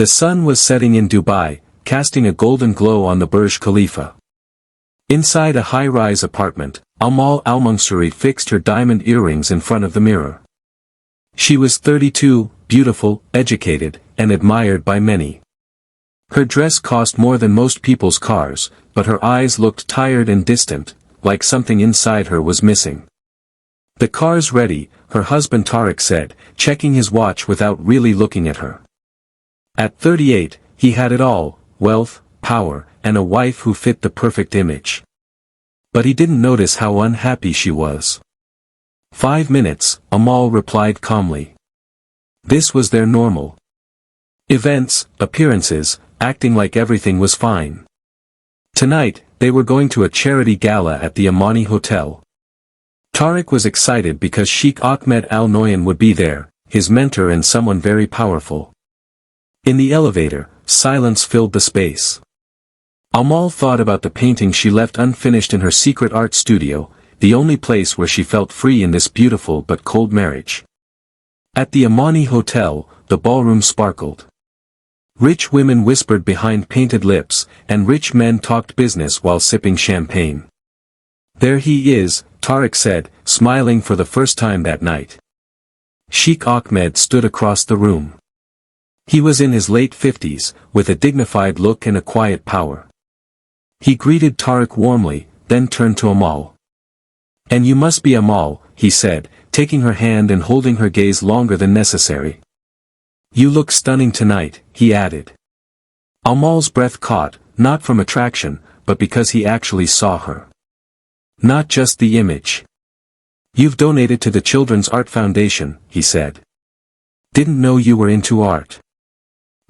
The sun was setting in Dubai, casting a golden glow on the Burj Khalifa. Inside a high-rise apartment, Amal Al-Mansouri fixed her diamond earrings in front of the mirror. She was 32, beautiful, educated, and admired by many. Her dress cost more than most people's cars, but her eyes looked tired and distant, like something inside her was missing. "The car's ready," her husband Tariq said, checking his watch without really looking at her. At 38, he had it all: wealth, power, and a wife who fit the perfect image. But he didn't notice how unhappy she was. 5 minutes, Amal replied calmly. This was their normal. Events, appearances, acting like everything was fine. Tonight, they were going to a charity gala at the Amani Hotel. Tariq was excited because Sheikh Ahmed Al-Noyan would be there, his mentor and someone very powerful. In the elevator, silence filled the space. Amal thought about the painting she left unfinished in her secret art studio, the only place where she felt free in this beautiful but cold marriage. At the Amani Hotel, the ballroom sparkled. Rich women whispered behind painted lips, and rich men talked business while sipping champagne. "There he is," Tariq said, smiling for the first time that night. Sheikh Ahmed stood across the room. He was in his late 50s, with a dignified look and a quiet power. He greeted Tariq warmly, then turned to Amal. "And you must be Amal," he said, taking her hand and holding her gaze longer than necessary. "You look stunning tonight," he added. Amal's breath caught, not from attraction, but because he actually saw her. Not just the image. "You've donated to the Children's Art Foundation," he said. "Didn't know you were into art."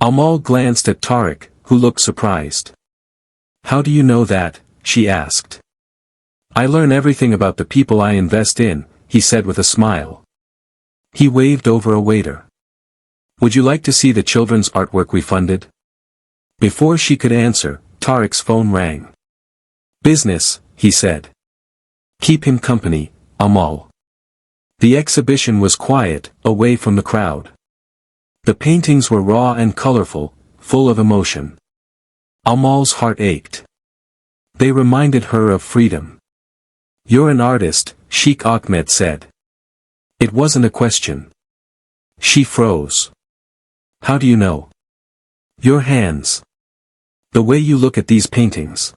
Amal glanced at Tariq, who looked surprised. "How do you know that?" she asked. "I learn everything about the people I invest in," he said with a smile. He waved over a waiter. "Would you like to see the children's artwork we funded?" Before she could answer, Tariq's phone rang. "Business," he said. "Keep him company, Amal." The exhibition was quiet, away from the crowd. The paintings were raw and colorful, full of emotion. Amal's heart ached. They reminded her of freedom. "You're an artist," Sheikh Ahmed said. It wasn't a question. She froze. "How do you know?" "Your hands. The way you look at these paintings.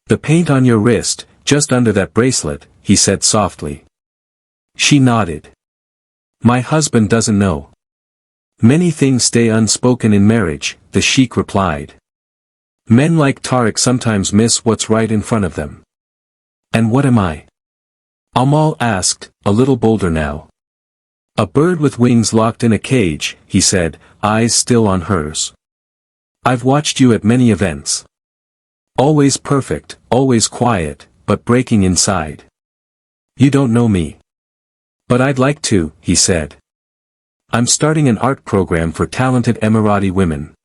The paint on your wrist, just under that bracelet," he said softly. She nodded. "My husband doesn't know." "Many things stay unspoken in marriage," the sheikh replied. "Men like Tariq sometimes miss what's right in front of them." "And what am I?" Amal asked, a little bolder now. "A bird with wings locked in a cage," he said, eyes still on hers. "I've watched you at many events. Always perfect, always quiet, but breaking inside. You don't know me. But I'd like to," he said. "I'm starting an art program for talented Emirati women.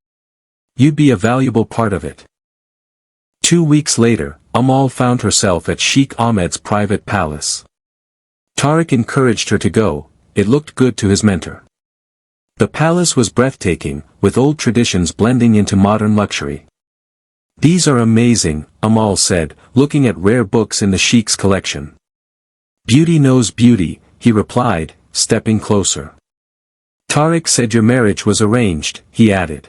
You'd be a valuable part of it." 2 weeks later, Amal found herself at Sheikh Ahmed's private palace. Tariq encouraged her to go, it looked good to his mentor. The palace was breathtaking, with old traditions blending into modern luxury. "These are amazing," Amal said, looking at rare books in the sheikh's collection. "Beauty knows beauty," he replied, stepping closer. "Tariq said your marriage was arranged," he added.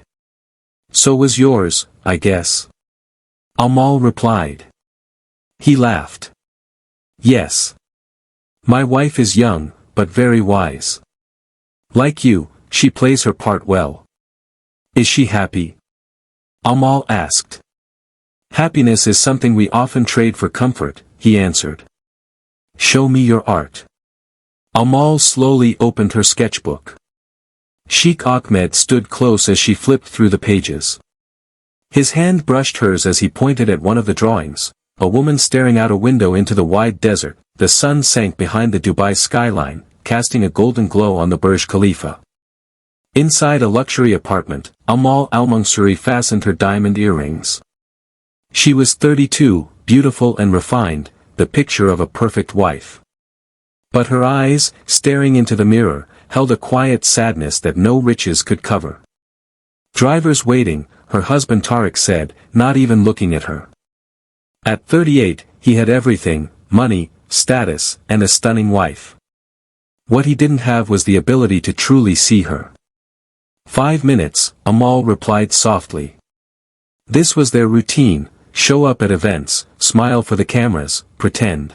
"So was yours, I guess." Amal replied. He laughed. "Yes. My wife is young, but very wise. Like you, she plays her part well." "Is she happy?" Amal asked. "Happiness is something we often trade for comfort," he answered. "Show me your art." Amal slowly opened her sketchbook. Sheikh Ahmed stood close as she flipped through the pages. His hand brushed hers as he pointed at one of the drawings, a woman staring out a window into the wide desert. The sun sank behind the Dubai skyline, casting a golden glow on the Burj Khalifa. Inside a luxury apartment, Amal Al-Mansouri fastened her diamond earrings. She was 32, beautiful and refined, the picture of a perfect wife. But her eyes, staring into the mirror, held a quiet sadness that no riches could cover. Drivers waiting, her husband Tariq said, not even looking at her. At 38, he had everything, money, status, and a stunning wife. What he didn't have was the ability to truly see her. 5 minutes, Amal replied softly. This was their routine: show up at events, smile for the cameras, pretend.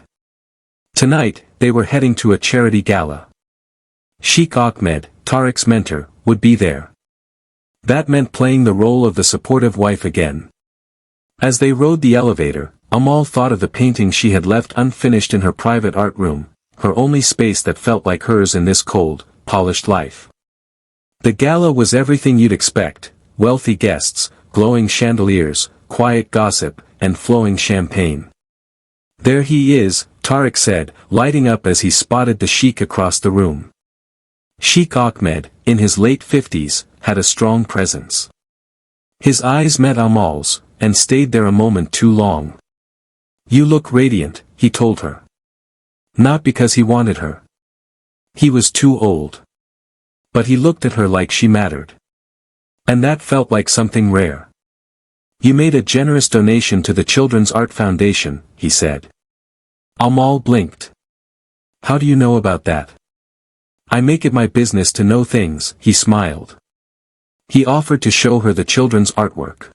Tonight, they were heading to a charity gala. Sheikh Ahmed, Tariq's mentor, would be there. That meant playing the role of the supportive wife again. As they rode the elevator, Amal thought of the painting she had left unfinished in her private art room, her only space that felt like hers in this cold, polished life. The gala was everything you'd expect: wealthy guests, glowing chandeliers, quiet gossip, and flowing champagne. There he is, Tariq said, lighting up as he spotted the Sheikh across the room. Sheikh Ahmed, in his late 50s, had a strong presence. His eyes met Amal's, and stayed there a moment too long. You look radiant, he told her. Not because he wanted her. He was too old. But he looked at her like she mattered. And that felt like something rare. You made a generous donation to the Children's Art Foundation, he said. Amal blinked. How do you know about that? I make it my business to know things, he smiled. He offered to show her the children's artwork.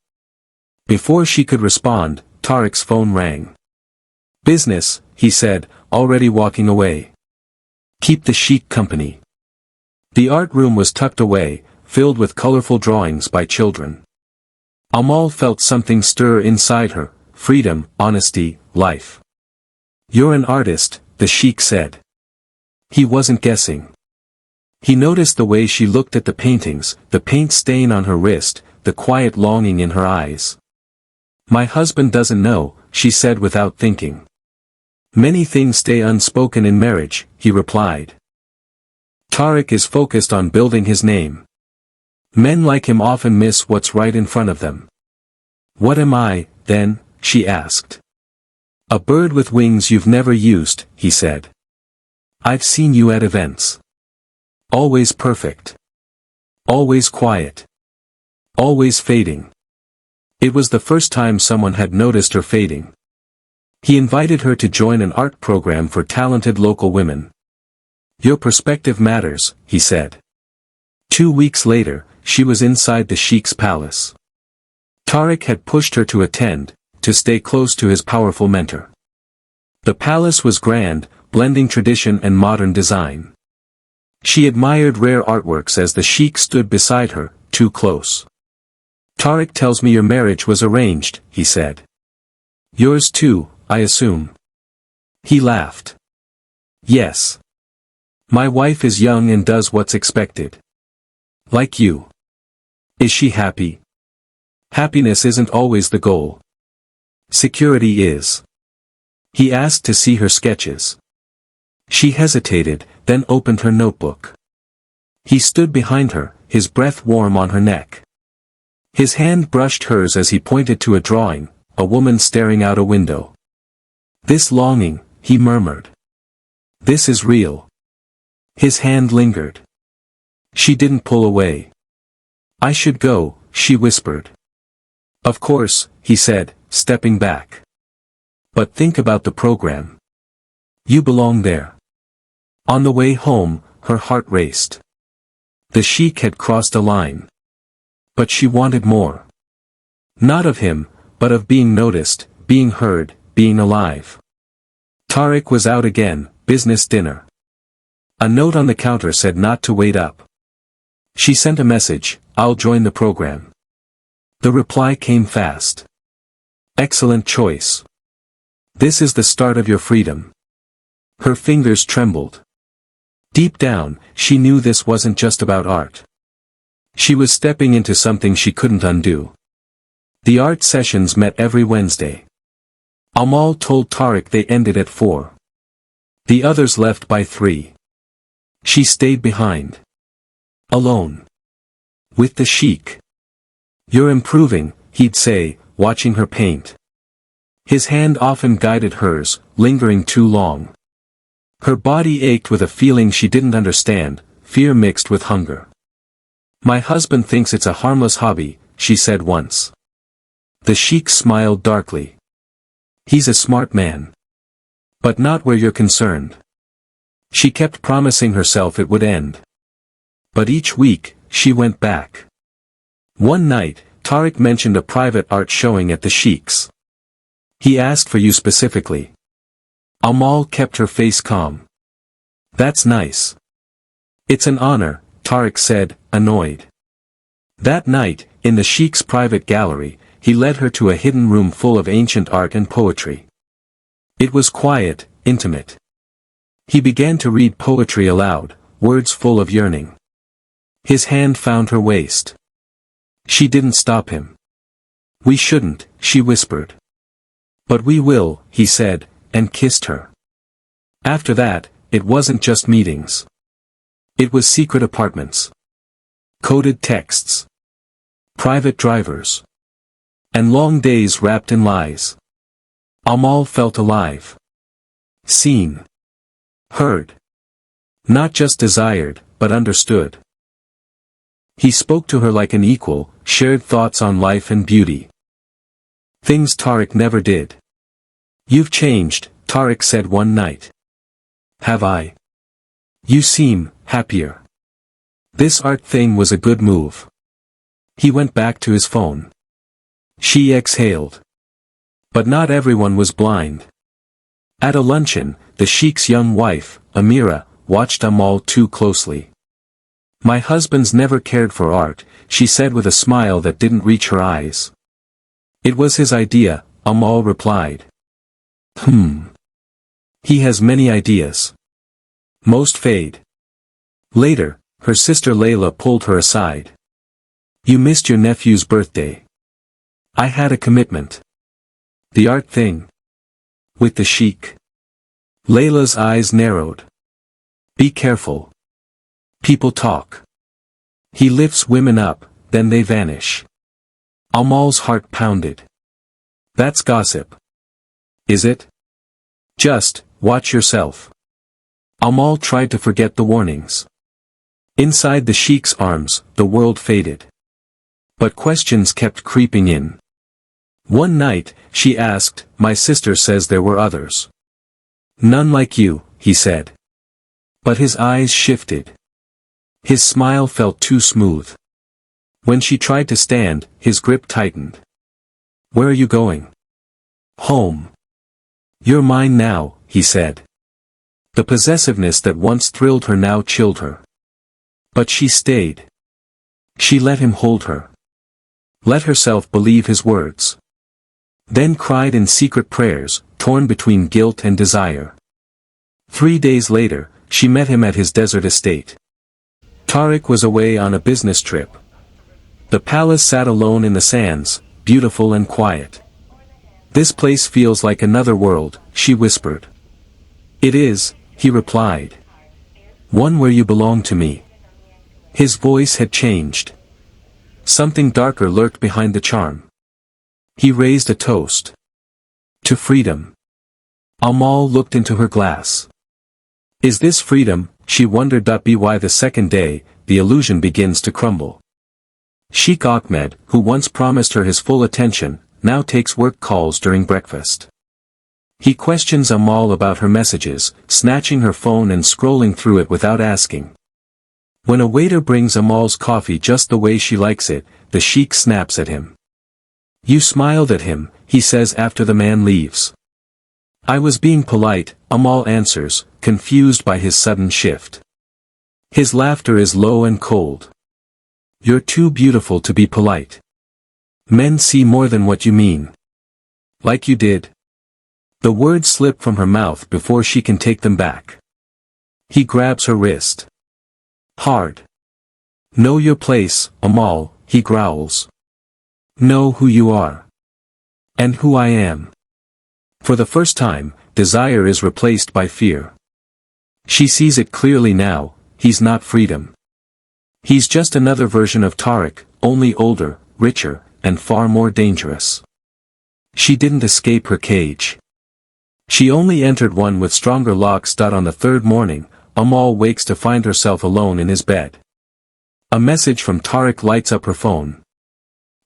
Before she could respond, Tariq's phone rang. Business, he said, already walking away. Keep the Sheikh company. The art room was tucked away, filled with colorful drawings by children. Amal felt something stir inside her: freedom, honesty, life. You're an artist, the Sheikh said. He wasn't guessing. He noticed the way she looked at the paintings, the paint stain on her wrist, the quiet longing in her eyes. My husband doesn't know, she said without thinking. Many things stay unspoken in marriage, he replied. Tariq is focused on building his name. Men like him often miss what's right in front of them. What am I, then? She asked. A bird with wings you've never used, he said. I've seen you at events. Always perfect. Always quiet. Always fading. It was the first time someone had noticed her fading. He invited her to join an art program for talented local women. Your perspective matters, he said. 2 weeks later, she was inside the Sheikh's palace. Tariq had pushed her to attend, to stay close to his powerful mentor. The palace was grand, blending tradition and modern design. She admired rare artworks as the Sheikh stood beside her, too close. Tariq tells me your marriage was arranged, he said. Yours too, I assume. He laughed. Yes. My wife is young and does what's expected. Like you. Is she happy? Happiness isn't always the goal. Security is. He asked to see her sketches. She hesitated, then opened her notebook. He stood behind her, his breath warm on her neck. His hand brushed hers as he pointed to a drawing, a woman staring out a window. This longing, he murmured. This is real. His hand lingered. She didn't pull away. I should go, she whispered. Of course, he said, stepping back. But think about the program. You belong there. On the way home, her heart raced. The Sheikh had crossed a line. But she wanted more. Not of him, but of being noticed, being heard, being alive. Tariq was out again, business dinner. A note on the counter said not to wait up. She sent a message, I'll join the program. The reply came fast. Excellent choice. This is the start of your freedom. Her fingers trembled. Deep down, she knew this wasn't just about art. She was stepping into something she couldn't undo. The art sessions met every Wednesday. Amal told Tariq they ended at 4. The others left by 3. She stayed behind. Alone. With the Sheikh. You're improving, he'd say, watching her paint. His hand often guided hers, lingering too long. Her body ached with a feeling she didn't understand, fear mixed with hunger. My husband thinks it's a harmless hobby, she said once. The Sheikh smiled darkly. He's a smart man. But not where you're concerned. She kept promising herself it would end. But each week, she went back. One night, Tariq mentioned a private art showing at the Sheikh's. He asked for you specifically. Amal kept her face calm. That's nice. It's an honor, Tariq said, annoyed. That night, in the Sheikh's private gallery, he led her to a hidden room full of ancient art and poetry. It was quiet, intimate. He began to read poetry aloud, words full of yearning. His hand found her waist. She didn't stop him. We shouldn't, she whispered. But we will, he said, and kissed her. After that, it wasn't just meetings. It was secret apartments. Coded texts. Private drivers. And long days wrapped in lies. Amal felt alive. Seen. Heard. Not just desired, but understood. He spoke to her like an equal, shared thoughts on life and beauty. Things Tariq never did. You've changed, Tariq said one night. Have I? You seem happier. This art thing was a good move. He went back to his phone. She exhaled. But not everyone was blind. At a luncheon, the Sheikh's young wife, Amira, watched Amal too closely. My husband's never cared for art, she said with a smile that didn't reach her eyes. It was his idea, Amal replied. He has many ideas. Most fade. Later, her sister Layla pulled her aside. You missed your nephew's birthday. I had a commitment. The art thing. With the Sheikh. Layla's eyes narrowed. Be careful. People talk. He lifts women up, then they vanish. Amal's heart pounded. That's gossip. Is it? Just, watch yourself. Amal tried to forget the warnings. Inside the Sheikh's arms, the world faded. But questions kept creeping in. One night, she asked, my sister says there were others. None like you, he said. But his eyes shifted. His smile felt too smooth. When she tried to stand, his grip tightened. Where are you going? Home. You're mine now, he said. The possessiveness that once thrilled her now chilled her. But she stayed. She let him hold her. Let herself believe his words. Then cried in secret prayers, torn between guilt and desire. 3 days later, she met him at his desert estate. Tariq was away on a business trip. The palace sat alone in the sands, beautiful and quiet. This place feels like another world, she whispered. It is, he replied. One where you belong to me. His voice had changed. Something darker lurked behind the charm. He raised a toast. To freedom. Amal looked into her glass. Is this freedom, she wondered. By the second day, the illusion begins to crumble. Sheikh Ahmed, who once promised her his full attention, now takes work calls during breakfast. He questions Amal about her messages, snatching her phone and scrolling through it without asking. When a waiter brings Amal's coffee just the way she likes it, the Sheikh snaps at him. You smiled at him, he says after the man leaves. I was being polite, Amal answers, confused by his sudden shift. His laughter is low and cold. You're too beautiful to be polite. Men see more than what you mean. Like you did. The words slip from her mouth before she can take them back. He grabs her wrist. Hard. Know your place, Amal, he growls. Know who you are. And who I am. For the first time, desire is replaced by fear. She sees it clearly now, he's not freedom. He's just another version of Tariq, only older, richer, and far more dangerous. She didn't escape her cage. She only entered one with stronger locks. On the third morning, Amal wakes to find herself alone in his bed. A message from Tariq lights up her phone.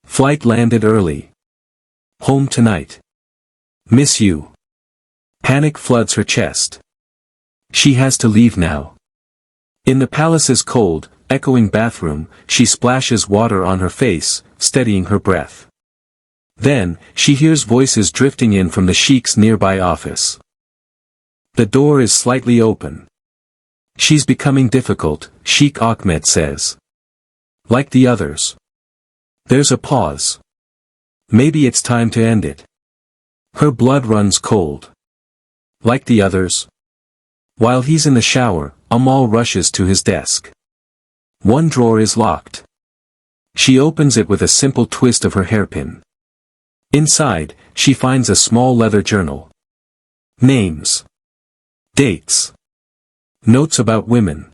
Flight landed early. Home tonight. Miss you. Panic floods her chest. She has to leave now. In the palace's cold, echoing bathroom, she splashes water on her face, steadying her breath. Then, she hears voices drifting in from the Sheikh's nearby office. The door is slightly open. She's becoming difficult, Sheikh Ahmed says. Like the others. There's a pause. Maybe it's time to end it. Her blood runs cold. Like the others. While he's in the shower, Amal rushes to his desk. One drawer is locked. She opens it with a simple twist of her hairpin. Inside, she finds a small leather journal. Names. Dates. Notes about women.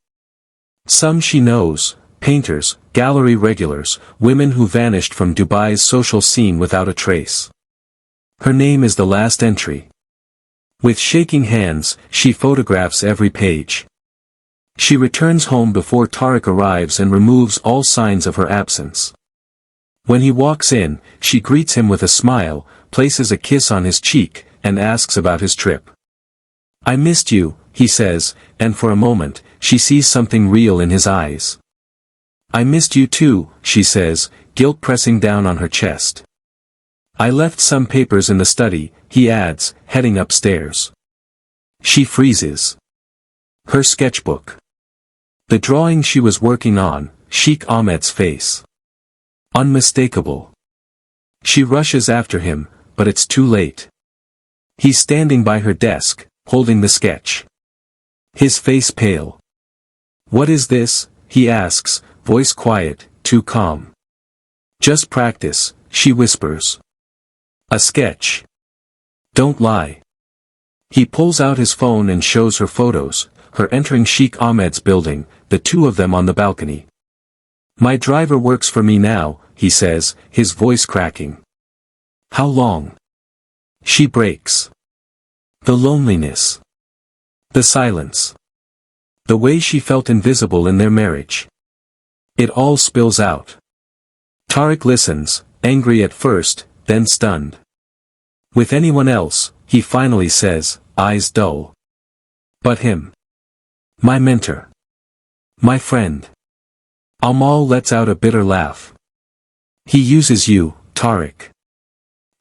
Some she knows, painters, gallery regulars, women who vanished from Dubai's social scene without a trace. Her name is the last entry. With shaking hands, she photographs every page. She returns home before Tariq arrives and removes all signs of her absence. When he walks in, she greets him with a smile, places a kiss on his cheek, and asks about his trip. I missed you, he says, and for a moment, she sees something real in his eyes. I missed you too, she says, guilt pressing down on her chest. I left some papers in the study, he adds, heading upstairs. She freezes. Her sketchbook. The drawing she was working on, Sheikh Ahmed's face. Unmistakable. She rushes after him, but it's too late. He's standing by her desk, holding the sketch. His face pale. What is this? He asks, voice quiet, too calm. Just practice, she whispers. A sketch. Don't lie. He pulls out his phone and shows her photos, her entering Sheikh Ahmed's building, the two of them on the balcony. My driver works for me now, he says, his voice cracking. How long? She breaks. The loneliness. The silence. The way she felt invisible in their marriage. It all spills out. Tariq listens, angry at first, then stunned. With anyone else, he finally says, eyes dull. But him. My mentor. My friend. Amal lets out a bitter laugh. He uses you, Tariq.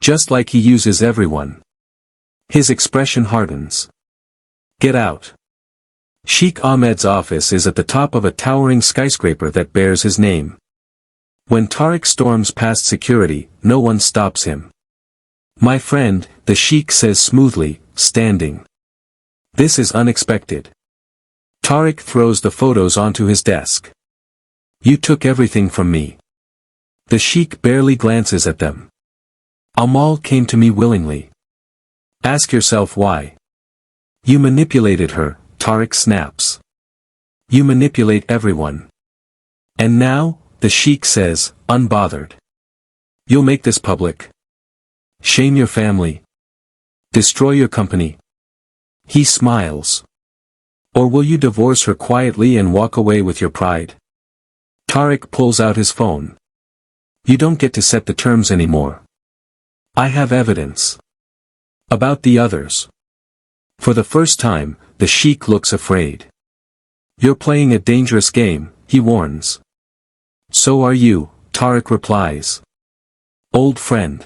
Just like he uses everyone. His expression hardens. Get out. Sheikh Ahmed's office is at the top of a towering skyscraper that bears his name. When Tariq storms past security, no one stops him. My friend, the Sheikh says smoothly, standing. This is unexpected. Tariq throws the photos onto his desk. You took everything from me. The Sheikh barely glances at them. Amal came to me willingly. Ask yourself why. You manipulated her, Tariq snaps. You manipulate everyone. And now, the Sheikh says, unbothered. You'll make this public. Shame your family. Destroy your company. He smiles. Or will you divorce her quietly and walk away with your pride? Tariq pulls out his phone. You don't get to set the terms anymore. I have evidence. About the others. For the first time, the Sheikh looks afraid. You're playing a dangerous game, he warns. So are you, Tariq replies. Old friend.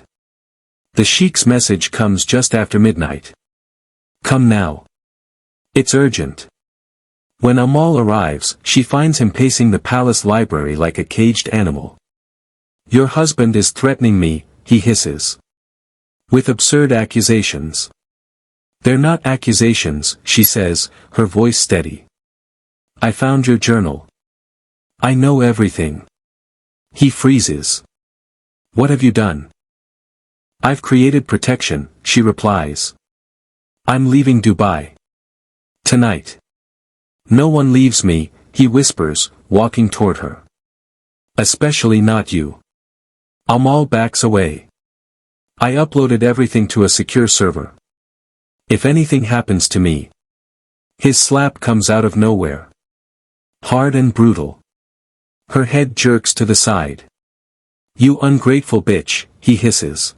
The Sheikh's message comes just after midnight. Come now. It's urgent. When Amal arrives, she finds him pacing the palace library like a caged animal. Your husband is threatening me, he hisses. With absurd accusations. They're not accusations, she says, her voice steady. I found your journal. I know everything. He freezes. What have you done? I've created protection, she replies. I'm leaving Dubai. Tonight. No one leaves me, he whispers, walking toward her. Especially not you. Amal backs away. I uploaded everything to a secure server. If anything happens to me. His slap comes out of nowhere. Hard and brutal. Her head jerks to the side. "You ungrateful bitch," he hisses.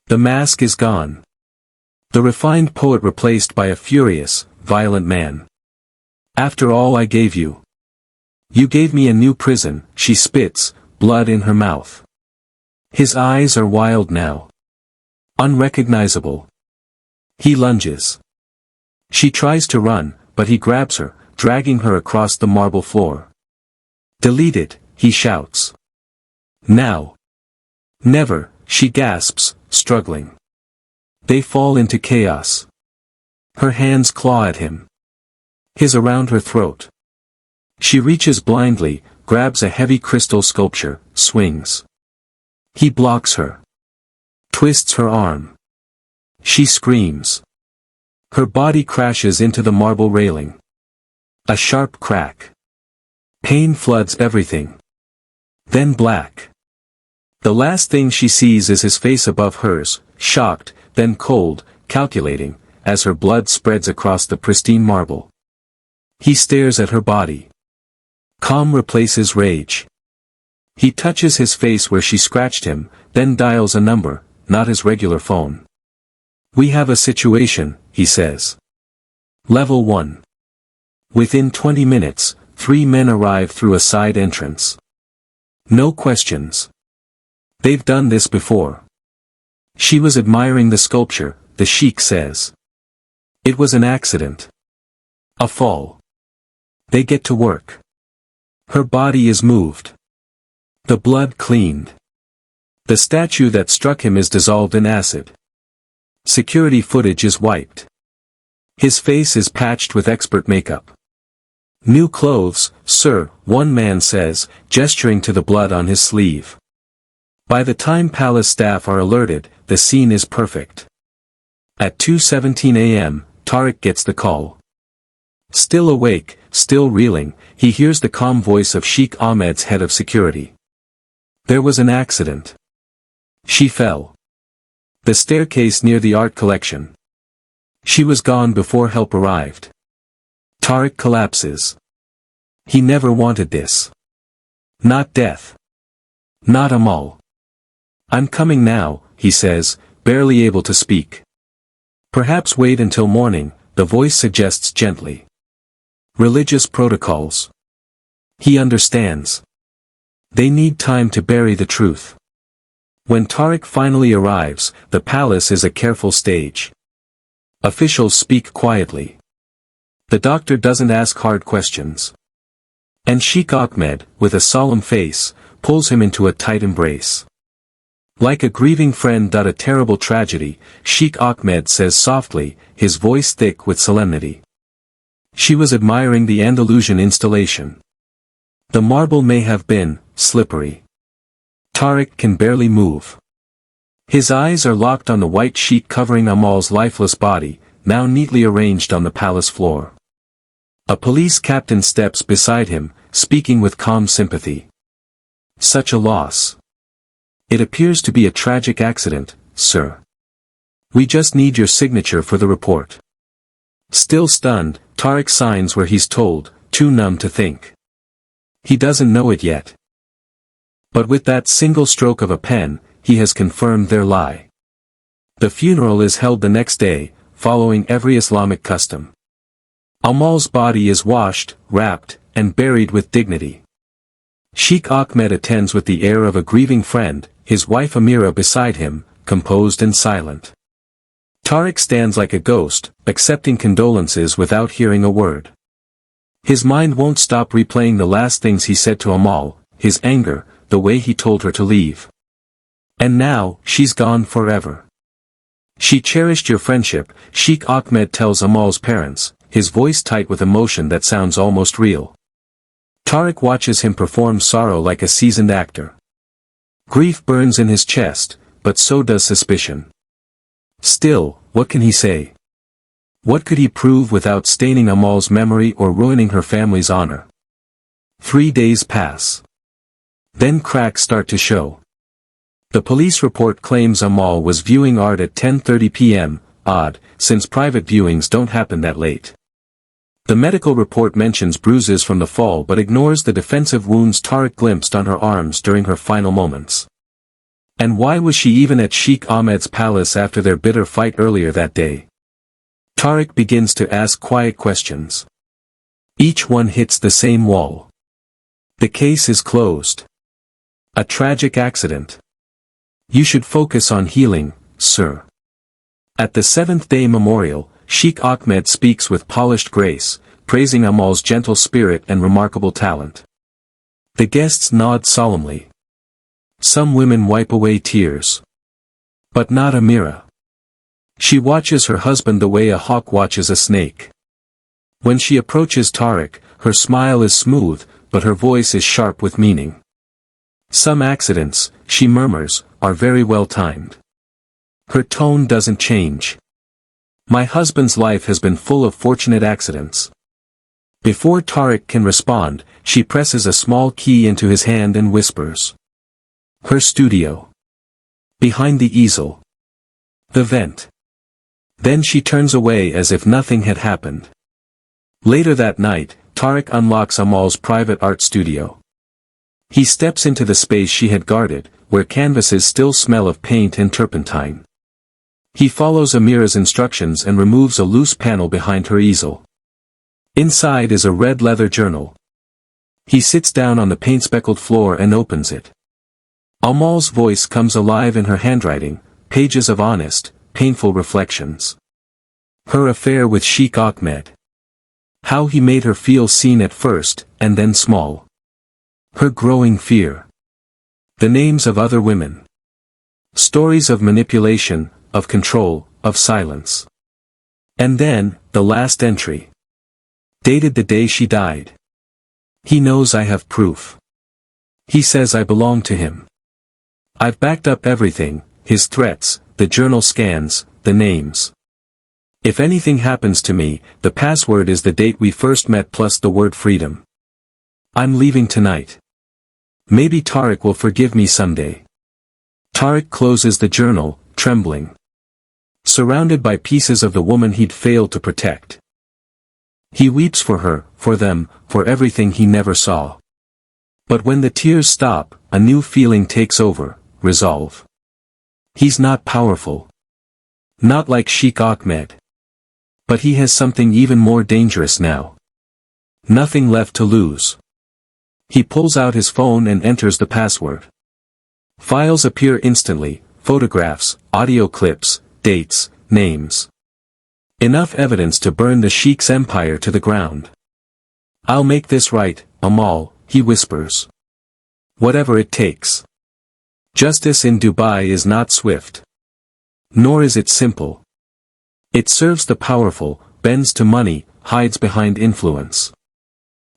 The mask is gone. The refined poet replaced by a furious, violent man. "After all I gave you. You gave me a new prison," she spits, blood in her mouth. His eyes are wild now. Unrecognizable. He lunges. She tries to run, but he grabs her, dragging her across the marble floor. "Delete it," he shouts. "Now." "Never," she gasps, struggling. They fall into chaos. Her hands claw at him. His around her throat. She reaches blindly, grabs a heavy crystal sculpture, swings. He blocks her. Twists her arm. She screams. Her body crashes into the marble railing. A sharp crack. Pain floods everything. Then black. The last thing she sees is his face above hers, shocked, then cold, calculating, as her blood spreads across the pristine marble. He stares at her body. Calm replaces rage. He touches his face where she scratched him, then dials a number, not his regular phone. "We have a situation," he says. Level 1. Within 20 minutes, 3 men arrive through a side entrance. No questions. They've done this before. She was admiring the sculpture, the Sheikh says. It was an accident. A fall. They get to work. Her body is moved. The blood cleaned. The statue that struck him is dissolved in acid. Security footage is wiped. His face is patched with expert makeup. "New clothes, sir," one man says, gesturing to the blood on his sleeve. By the time palace staff are alerted, the scene is perfect. At 2:17 a.m., Tariq gets the call. Still awake, still reeling, he hears the calm voice of Sheikh Ahmed's head of security. There was an accident. She fell. The staircase near the art collection. She was gone before help arrived. Tariq collapses. He never wanted this. Not death. Not Amal. "I'm coming now," he says, barely able to speak. "Perhaps wait until morning," the voice suggests gently. Religious protocols. He understands. They need time to bury the truth. When Tariq finally arrives, the palace is a careful stage. Officials speak quietly. The doctor doesn't ask hard questions. And Sheikh Ahmed, with a solemn face, pulls him into a tight embrace. Like a grieving friend. A terrible tragedy, Sheikh Ahmed says softly, his voice thick with solemnity. She was admiring the Andalusian installation. The marble may have been slippery. Tariq can barely move. His eyes are locked on the white sheet covering Amal's lifeless body, now neatly arranged on the palace floor. A police captain steps beside him, speaking with calm sympathy. "Such a loss. It appears to be a tragic accident, sir. We just need your signature for the report." Still stunned, Tariq signs where he's told, too numb to think. He doesn't know it yet. But with that single stroke of a pen, he has confirmed their lie. The funeral is held the next day, following every Islamic custom. Amal's body is washed, wrapped, and buried with dignity. Sheikh Ahmed attends with the air of a grieving friend, his wife Amira beside him, composed and silent. Tariq stands like a ghost, accepting condolences without hearing a word. His mind won't stop replaying the last things he said to Amal, his anger, the way he told her to leave. And now, she's gone forever. "She cherished your friendship," Sheikh Ahmed tells Amal's parents, his voice tight with emotion that sounds almost real. Tariq watches him perform sorrow like a seasoned actor. Grief burns in his chest, but so does suspicion. Still, what can he say? What could he prove without staining Amal's memory or ruining her family's honor? 3 days pass. Then cracks start to show. The police report claims Amal was viewing art at 10:30 p.m., odd, since private viewings don't happen that late. The medical report mentions bruises from the fall but ignores the defensive wounds Tariq glimpsed on her arms during her final moments. And why was she even at Sheikh Ahmed's palace after their bitter fight earlier that day? Tariq begins to ask quiet questions. Each one hits the same wall. The case is closed. A tragic accident. You should focus on healing, sir. At the seventh-day memorial, Sheikh Ahmed speaks with polished grace, praising Amal's gentle spirit and remarkable talent. The guests nod solemnly. Some women wipe away tears. But not Amira. She watches her husband the way a hawk watches a snake. When she approaches Tariq, her smile is smooth, but her voice is sharp with meaning. Some accidents, she murmurs, are very well timed. Her tone doesn't change. My husband's life has been full of fortunate accidents. Before Tariq can respond, she presses a small key into his hand and whispers. Her studio. Behind the easel. The vent. Then she turns away as if nothing had happened. Later that night, Tariq unlocks Amal's private art studio. He steps into the space she had guarded, where canvases still smell of paint and turpentine. He follows Amira's instructions and removes a loose panel behind her easel. Inside is a red leather journal. He sits down on the paint-speckled floor and opens it. Amal's voice comes alive in her handwriting, pages of honest, painful reflections. Her affair with Sheikh Ahmed. How he made her feel seen at first, and then small. Her growing fear. The names of other women. Stories of manipulation, of control, of silence. And then, the last entry. Dated the day she died. He knows I have proof. He says I belong to him. I've backed up everything, his threats, the journal scans, the names. If anything happens to me, the password is the date we first met plus the word freedom. I'm leaving tonight. Maybe Tariq will forgive me someday. Tariq closes the journal, trembling. Surrounded by pieces of the woman he'd failed to protect. He weeps for her, for them, for everything he never saw. But when the tears stop, a new feeling takes over, resolve. He's not powerful. Not like Sheikh Ahmed. But he has something even more dangerous now. Nothing left to lose. He pulls out his phone and enters the password. Files appear instantly, photographs, audio clips, dates, names. Enough evidence to burn the Sheikh's empire to the ground. I'll make this right, Amal, he whispers. Whatever it takes. Justice in Dubai is not swift. Nor is it simple. It serves the powerful, bends to money, hides behind influence.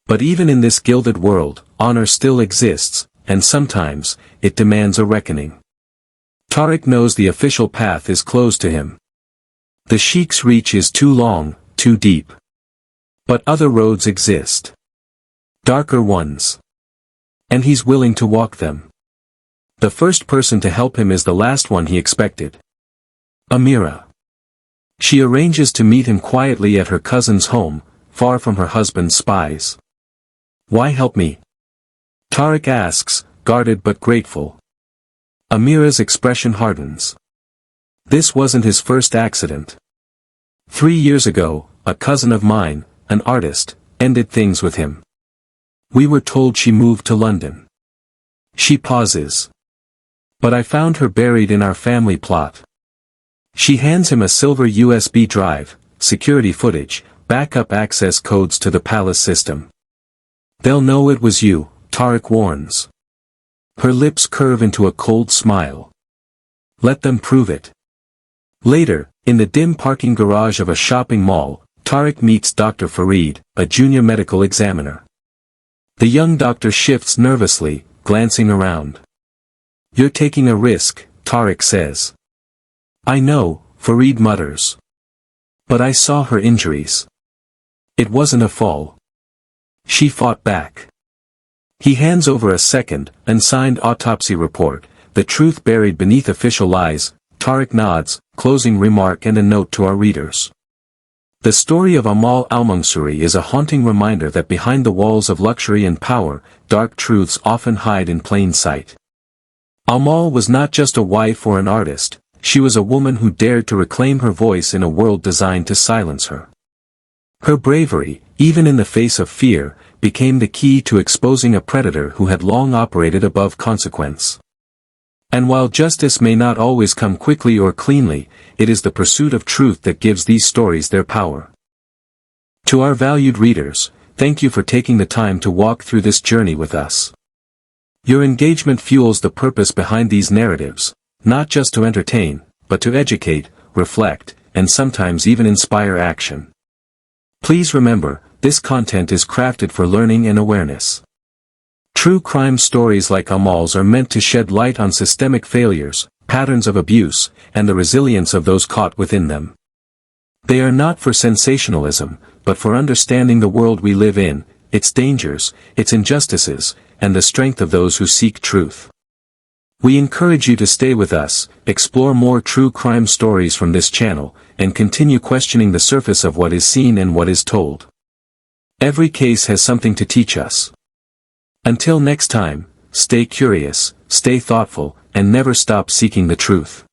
But even in this gilded world, honor still exists, and sometimes, it demands a reckoning. Tariq knows the official path is closed to him. The Sheikh's reach is too long, too deep. But other roads exist. Darker ones. And he's willing to walk them. The first person to help him is the last one he expected. Amira. She arranges to meet him quietly at her cousin's home, far from her husband's spies. Why help me? Tariq asks, guarded but grateful. Amira's expression hardens. This wasn't his first accident. 3 years ago, a cousin of mine, an artist, ended things with him. We were told she moved to London. She pauses. But I found her buried in our family plot. She hands him a silver USB drive, security footage, backup access codes to the palace system. They'll know it was you, Tariq warns. Her lips curve into a cold smile. Let them prove it. Later, in the dim parking garage of a shopping mall, Tariq meets Dr. Farid, a junior medical examiner. The young doctor shifts nervously, glancing around. You're taking a risk, Tariq says. I know, Farid mutters. But I saw her injuries. It wasn't a fall. She fought back. He hands over a second, unsigned autopsy report, the truth buried beneath official lies. Tariq nods, closing remark and a note to our readers. The story of Amal al-Mansuri is a haunting reminder that behind the walls of luxury and power, dark truths often hide in plain sight. Amal was not just a wife or an artist, she was a woman who dared to reclaim her voice in a world designed to silence her. Her bravery, even in the face of fear, became the key to exposing a predator who had long operated above consequence. And while justice may not always come quickly or cleanly, it is the pursuit of truth that gives these stories their power. To our valued readers, thank you for taking the time to walk through this journey with us. Your engagement fuels the purpose behind these narratives, not just to entertain, but to educate, reflect, and sometimes even inspire action. Please remember, this content is crafted for learning and awareness. True crime stories like Amal's are meant to shed light on systemic failures, patterns of abuse, and the resilience of those caught within them. They are not for sensationalism, but for understanding the world we live in, its dangers, its injustices, and the strength of those who seek truth. We encourage you to stay with us, explore more true crime stories from this channel, and continue questioning the surface of what is seen and what is told. Every case has something to teach us. Until next time, stay curious, stay thoughtful, and never stop seeking the truth.